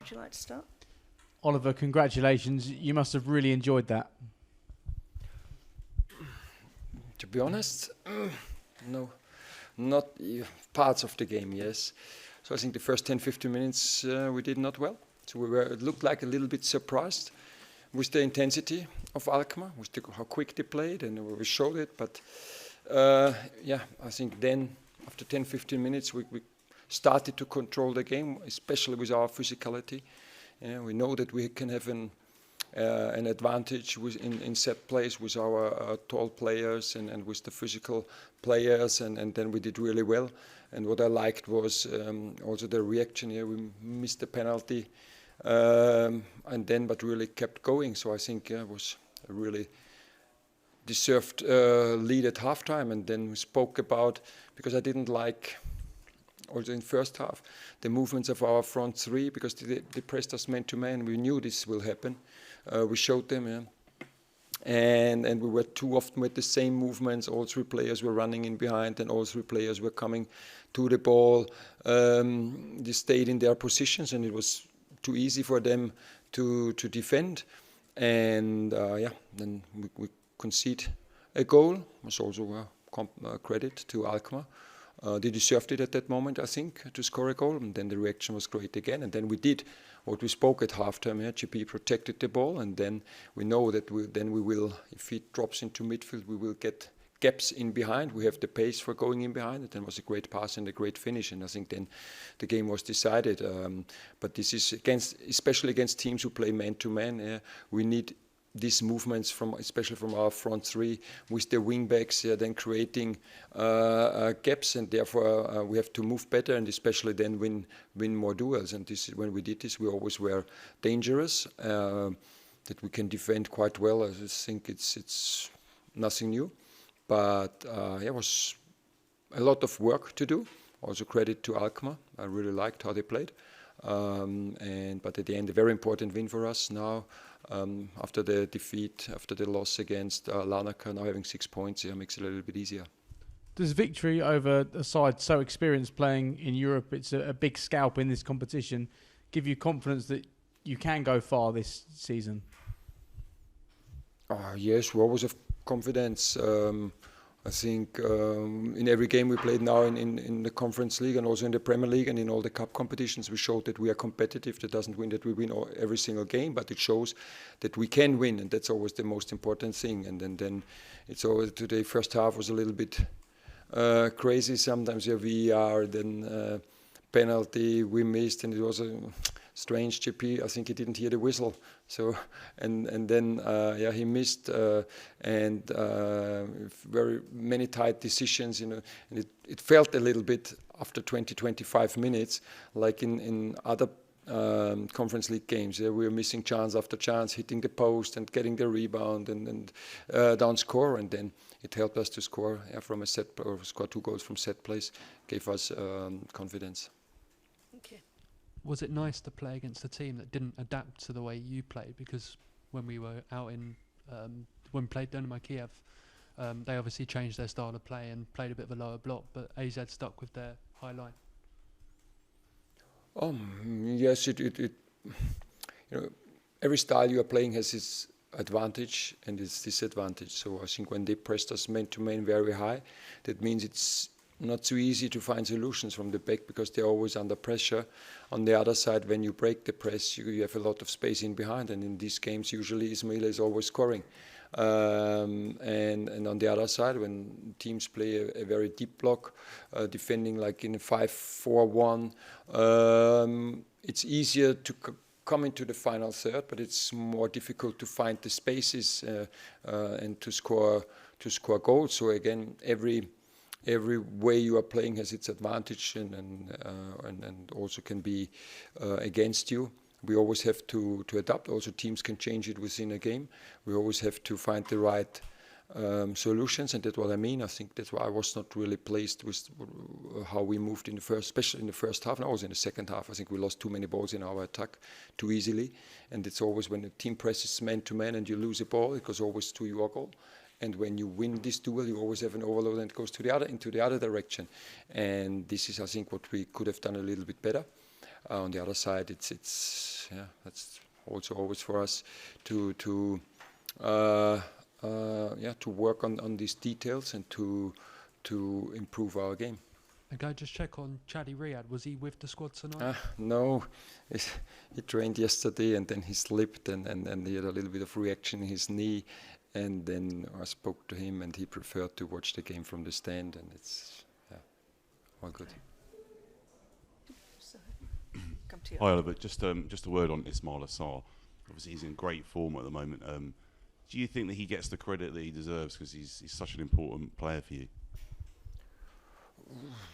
Would you like to start? Oliver, congratulations. You must have really enjoyed that. To be honest, no, not parts of the game, yes. So I think the first 10-15 minutes we did not well. So it looked like a little bit surprised with the intensity of Alkmaar, with how quick they played, and we showed it. But I think then after 10-15 minutes we started to control the game, especially with our physicality. We know that we can have an advantage in set plays with our tall players and with the physical players, and then we did really well. And what I liked was also the reaction here. We missed the penalty, but really kept going. So I think it was a really deserved lead at halftime. And then we spoke about, because I didn't like, also in first half, the movements of our front three, because they pressed us man to man. We knew this will happen. We showed them, and we were too often with the same movements. All three players were running in behind, and all three players were coming to the ball. They stayed in their positions, and it was too easy for them to defend. And then we concede a goal. It was also a credit to Alkmaar. They deserved it at that moment, I think, to score a goal, and then the reaction was great again. And then we did what we spoke at halftime. GP protected the ball, and then we know that we will, if he drops into midfield, we will get gaps in behind. We have the pace for going in behind. And then was a great pass and a great finish, and I think then the game was decided. But this is especially against teams who play man to man. We need these movements especially from our front three with the wing backs, then creating gaps, and therefore we have to move better, and especially then win more duels. And this when we did this, we always were dangerous. That we can defend quite well. I think it's nothing new, but it was a lot of work to do. Also credit to Alkmaar. I really liked how they played, but at the end, a very important win for us now. After the defeat, after the loss against Larnaca, now having 6 points, makes it a little bit easier. Does victory over a side so experienced playing in Europe, it's a big scalp in this competition, give you confidence that you can go far this season? Yes, we always have confidence. I think in every game we played now in the Conference League and also in the Premier League and in all the cup competitions, we showed that we are competitive. That doesn't mean that we win every single game, but it shows that we can win, and that's always the most important thing. And then it's always today. First half was a little bit crazy. Sometimes VAR, then penalty we missed, and it was a strange. GP, I think he didn't hear the whistle. So and then he missed very many tight decisions, and it felt a little bit after 20-25 minutes like in other Conference League games. We were missing chance after chance, hitting the post and getting the rebound and down score, and then it helped us to score from a set or score 2 goals from set plays, gave us confidence. Okay. Was it nice to play against a team that didn't adapt to the way you played? Because when we were out when we played Dynamo Kiev, they obviously changed their style of play and played a bit of a lower block, but AZ stuck with their high line. Yes, every style you are playing has its advantage and its disadvantage. So I think when they pressed us man to man very high, that means it's not so easy to find solutions from the back because they're always under pressure. On the other side, when you break the press, you have a lot of space in behind, and in these games usually Ismaïla is always scoring. And on the other side, when teams play a very deep block, defending like in a 5-4-1, it's easier to come into the final third, but it's more difficult to find the spaces and to score goals. So again, every way you are playing has its advantage and also can be against you. We always have to adapt. Also, teams can change it within a game. We always have to find the right solutions, and that's what I mean. I think that's why I was not really pleased with how we moved especially in the first half, and also in the second half. I think we lost too many balls in our attack too easily, and it's always when the team presses man to man and you lose a ball, it goes always to your goal. And when you win this duel, you always have an overload and it goes into the other direction. And this is, I think, what we could have done a little bit better. on the other side, it's yeah, that's also always for us to work on these details and to improve our game. And go just check on Chadi Riad. Was he with the squad tonight? No, he trained yesterday and then he slipped and he had a little bit of reaction in his knee, and then I spoke to him and he preferred to watch the game from the stand, and it's all good. Come to you. Hi, Oliver. Just a word on Ismaïla Sarr. Obviously, he's in great form at the moment. Do you think that he gets the credit that he deserves because he's such an important player for you?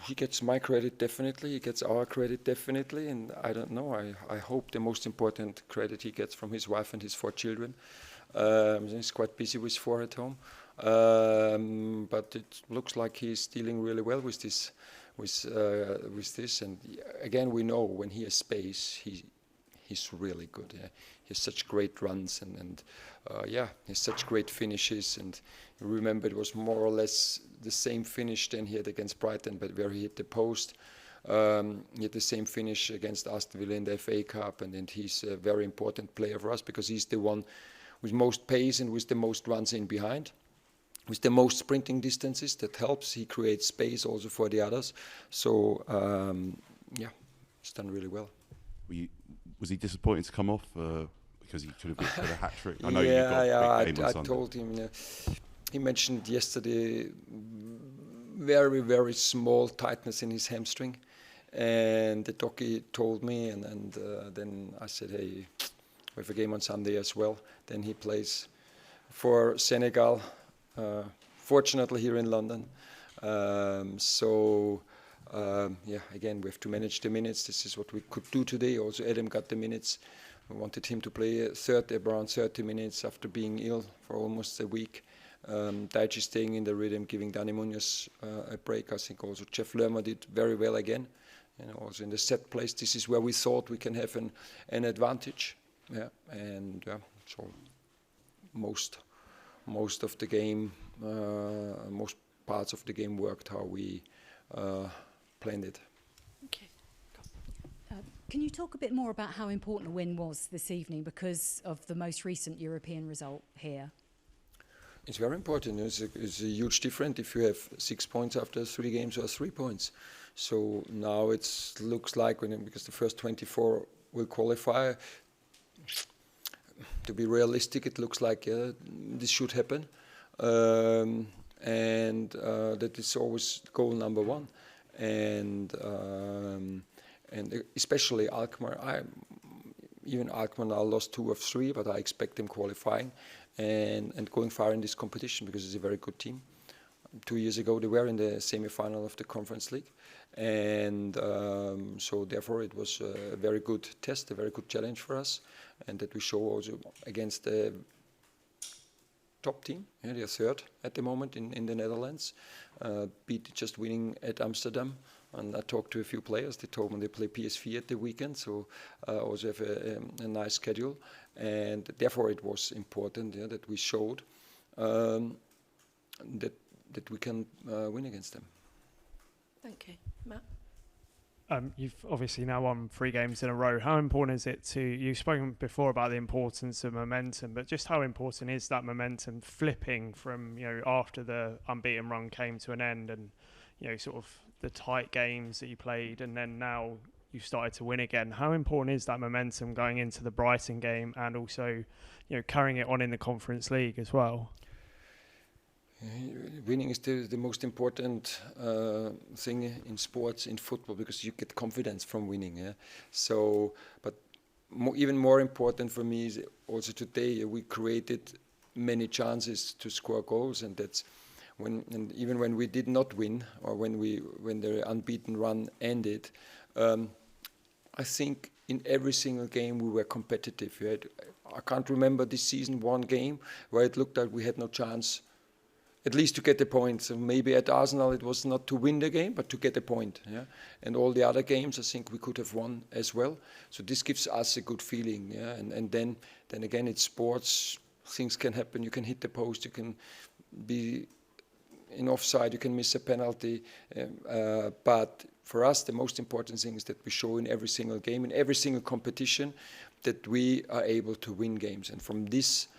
He gets my credit definitely. He gets our credit definitely, and I don't know. I hope the most important credit he gets from his wife and his 4 children. He's quite busy with 4 at home, but it looks like he's dealing really well with this. With this, and again, we know when he has space, he's really good. Yeah? He has such great runs and he has such great finishes. And you remember it was more or less the same finish than he had against Brighton, but where he hit the post. He had the same finish against Aston Villa in the FA Cup, and he's a very important player for us because he's the one with most pace and with the most runs in behind. With the most sprinting distances, that helps. He creates space also for the others. So, he's done really well. Was he disappointed to come off because he could have had a hat trick? I know you got a big game on Sunday. I told him. He mentioned yesterday very, very small tightness in his hamstring, and the doctor told me, and then I said, hey, we have a game on Sunday as well. Then he plays for Senegal. Fortunately here in London. Again, we have to manage the minutes. This is what we could do today. Also, Adam got the minutes. We wanted him to play around 30 minutes after being ill for almost a week. Daichi staying in the rhythm, giving Dani Munoz a break. I think also Jeff Lerma did very well again. Also in the set place, this is where we thought we can have an advantage. So most of the game, most parts of the game worked how we planned it. Okay. Can you talk a bit more about how important the win was this evening because of the most recent European result here? It's very important. It's a huge difference if you have 6 points after 3 games or 3 points. So now it looks like, because the first 24 will qualify, to be realistic, it looks like this should happen, and that is always goal number 1, and especially Alkmaar. Even Alkmaar now lost 2 of 3, but I expect them qualifying and going far in this competition because it's a very good team. 2 years ago they were in the semi-final of the Conference League, and so therefore it was a very good test, a very good challenge for us, and that we show also against the top team. Yeah, they are 3rd at the moment in the Netherlands, beat just winning at Amsterdam. And I talked to a few players. They told me they play PSV at the weekend, so also have a nice schedule. And therefore it was important that we showed that we can win against them. Thank you. Matt? You've obviously now won 3 games in a row. How important is it you've spoken before about the importance of momentum, but just how important is that momentum flipping from, after the unbeaten run came to an end and, sort of the tight games that you played, and then now you've started to win again. How important is that momentum going into the Brighton game and also, carrying it on in the Conference League as well? Winning is the most important thing in sports, in football, because you get confidence from winning. Yeah? So, but even more important for me is also today we created many chances to score goals, and that's even when we did not win or when the unbeaten run ended. I think in every single game we were competitive. I can't remember this season one game where it looked like we had no chance, at least to get a point. So maybe at Arsenal it was not to win the game, but to get a point. Yeah? And all the other games I think we could have won as well. So this gives us a good feeling. Yeah? And then again, it's sports. Things can happen. You can hit the post. You can be in offside. You can miss a penalty. But for us, the most important thing is that we show in every single game, in every single competition, that we are able to win games. And from these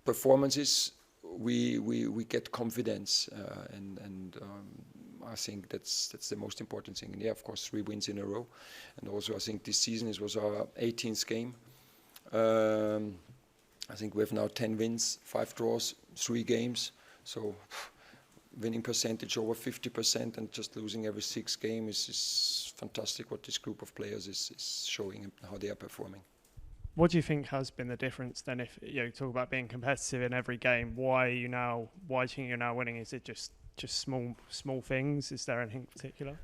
performances, we get confidence, and I think that's the most important thing. And yeah, of course, 3 wins in a row. And also, I think this season was our 18th game. I think we have now 10 wins, 5 draws, 3 games. So winning percentage over 50% and just losing every 6 games is fantastic what this group of players is showing and how they are performing. What do you think has been the difference then? If you talk about being competitive in every game, why do you think you're now winning? Is it just small things? Is there anything particular?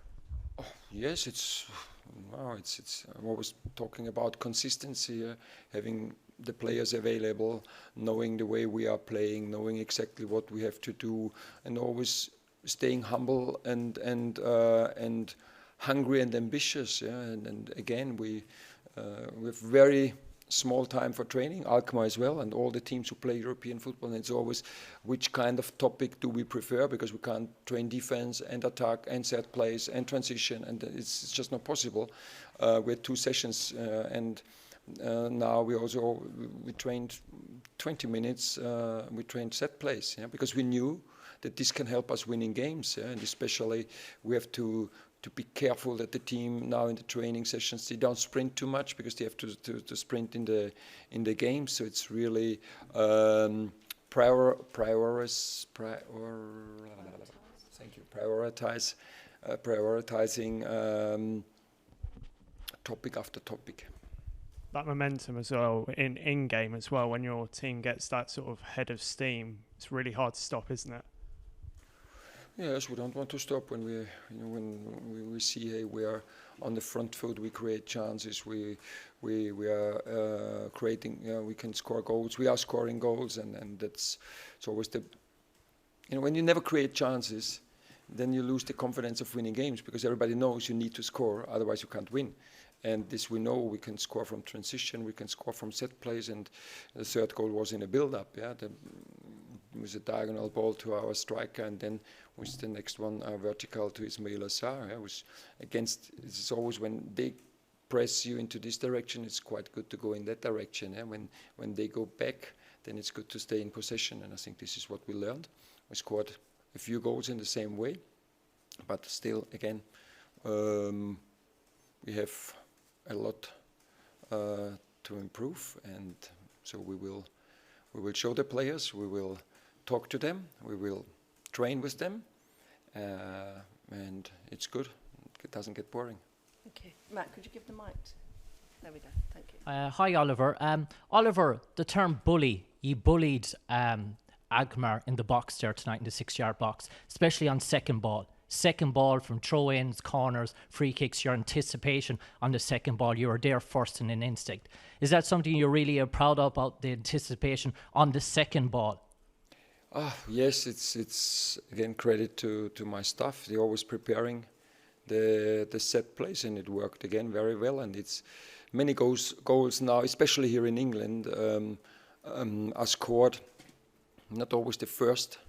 Oh, yes, it's I'm always talking about consistency, having the players available, knowing the way we are playing, knowing exactly what we have to do, and always staying humble and hungry and ambitious. Yeah, and again we have very small time for training, Alkmaar as well, and all the teams who play European football. And it's always which kind of topic do we prefer, because we can't train defense and attack and set plays and transition, and it's just not possible. We had 2 sessions and now we trained 20 minutes. We trained set plays, because we knew that this can help us winning games, and especially we have to be careful that the team now in the training sessions, they don't sprint too much, because they have to sprint in the game. So it's really prioritizing topic after topic. That momentum as well in game as well. When your team gets that sort of head of steam, it's really hard to stop, isn't it? Yes, we don't want to stop when we see, hey, we are on the front foot. We create chances. We are creating. We can score goals. We are scoring goals, and it's always when you never create chances, then you lose the confidence of winning games, because everybody knows you need to score, otherwise you can't win. And this we know, we can score from transition, we can score from set plays, and the 3rd goal was in a build-up. Yeah, with a diagonal ball to our striker, and then with the next one vertical to Ismaïla Sarr. Yeah, was against. It's always when they press you into this direction, it's quite good to go in that direction. Yeah? When they go back, then it's good to stay in possession. And I think this is what we learned. We scored a few goals in the same way, but still, again, we have a lot to improve, and so we will show the players. We will talk to them. We will train with them, and it's good. It doesn't get boring. Okay. Matt, could you give the mic? There we go. Thank you. Hi, Oliver. Oliver, the term bully, you bullied Alkmaar in the box there tonight in the 6-yard box, especially on second ball. Second ball from throw-ins, corners, free kicks, your anticipation on the second ball, you were there first in an instinct. Is that something you're really proud of, about the anticipation on the second ball? Yes, it's again credit to my staff. They're always preparing the set plays, and it worked again very well. And it's many goals now, especially here in England, are scored not always the first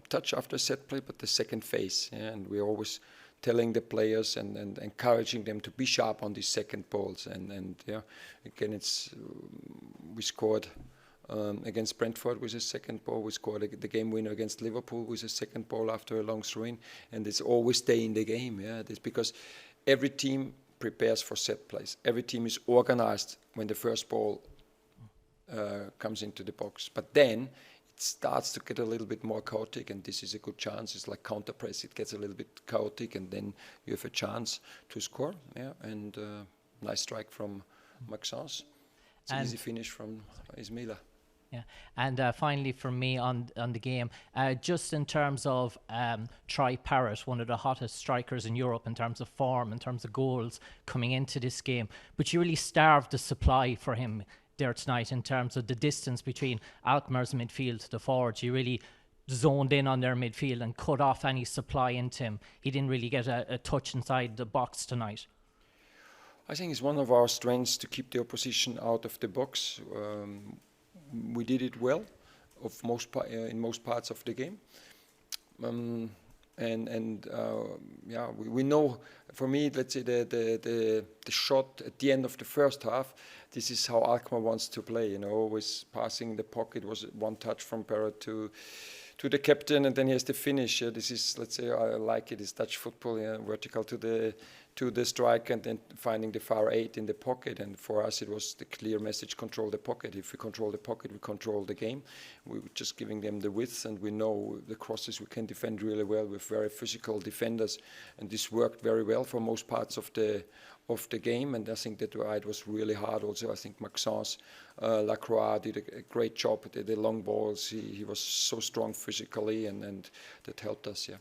touch after set play, but the second phase. Yeah? And we're always telling the players and encouraging them to be sharp on these second balls. And yeah, again, we scored against Brentford with a second ball. We scored the game winner against Liverpool with a second ball after a long throw-in. And it's always stay in the game. Yeah, it's because every team prepares for set plays. Every team is organized when the first ball comes into the box. But then it starts to get a little bit more chaotic, and this is a good chance. It's like counter press. It gets a little bit chaotic, and then you have a chance to score. Yeah, and nice strike from Maxence. It's an easy finish from Ismaïla. Yeah, and finally for me on the game, just in terms of Troy Parrott, one of the hottest strikers in Europe in terms of form, in terms of goals coming into this game, but you really starved the supply for him there tonight in terms of the distance between Alkmaar's midfield to the forwards. You really zoned in on their midfield and cut off any supply into him. He didn't really get a touch inside the box tonight. I think it's one of our strengths to keep the opposition out of the box. We did it well in most parts of the game. And yeah, we know. For me, let's say the shot at the end of the first half. This is how Alkmaar wants to play. You know, always passing the pocket, was one touch from Parrot to the captain, and then he has the finish. This is, let's say, I like it. It's Dutch football, vertical to the striker, and then finding the far 8 in the pocket. And for us, it was the clear message: control the pocket. If we control the pocket, we control the game. We were just giving them the width, and we know the crosses we can defend really well with very physical defenders, and this worked very well for most parts of the game. And I think that it was really hard. Also, I think Maxence Lacroix did a great job at the long balls. He was so strong physically, and that helped us. Yeah.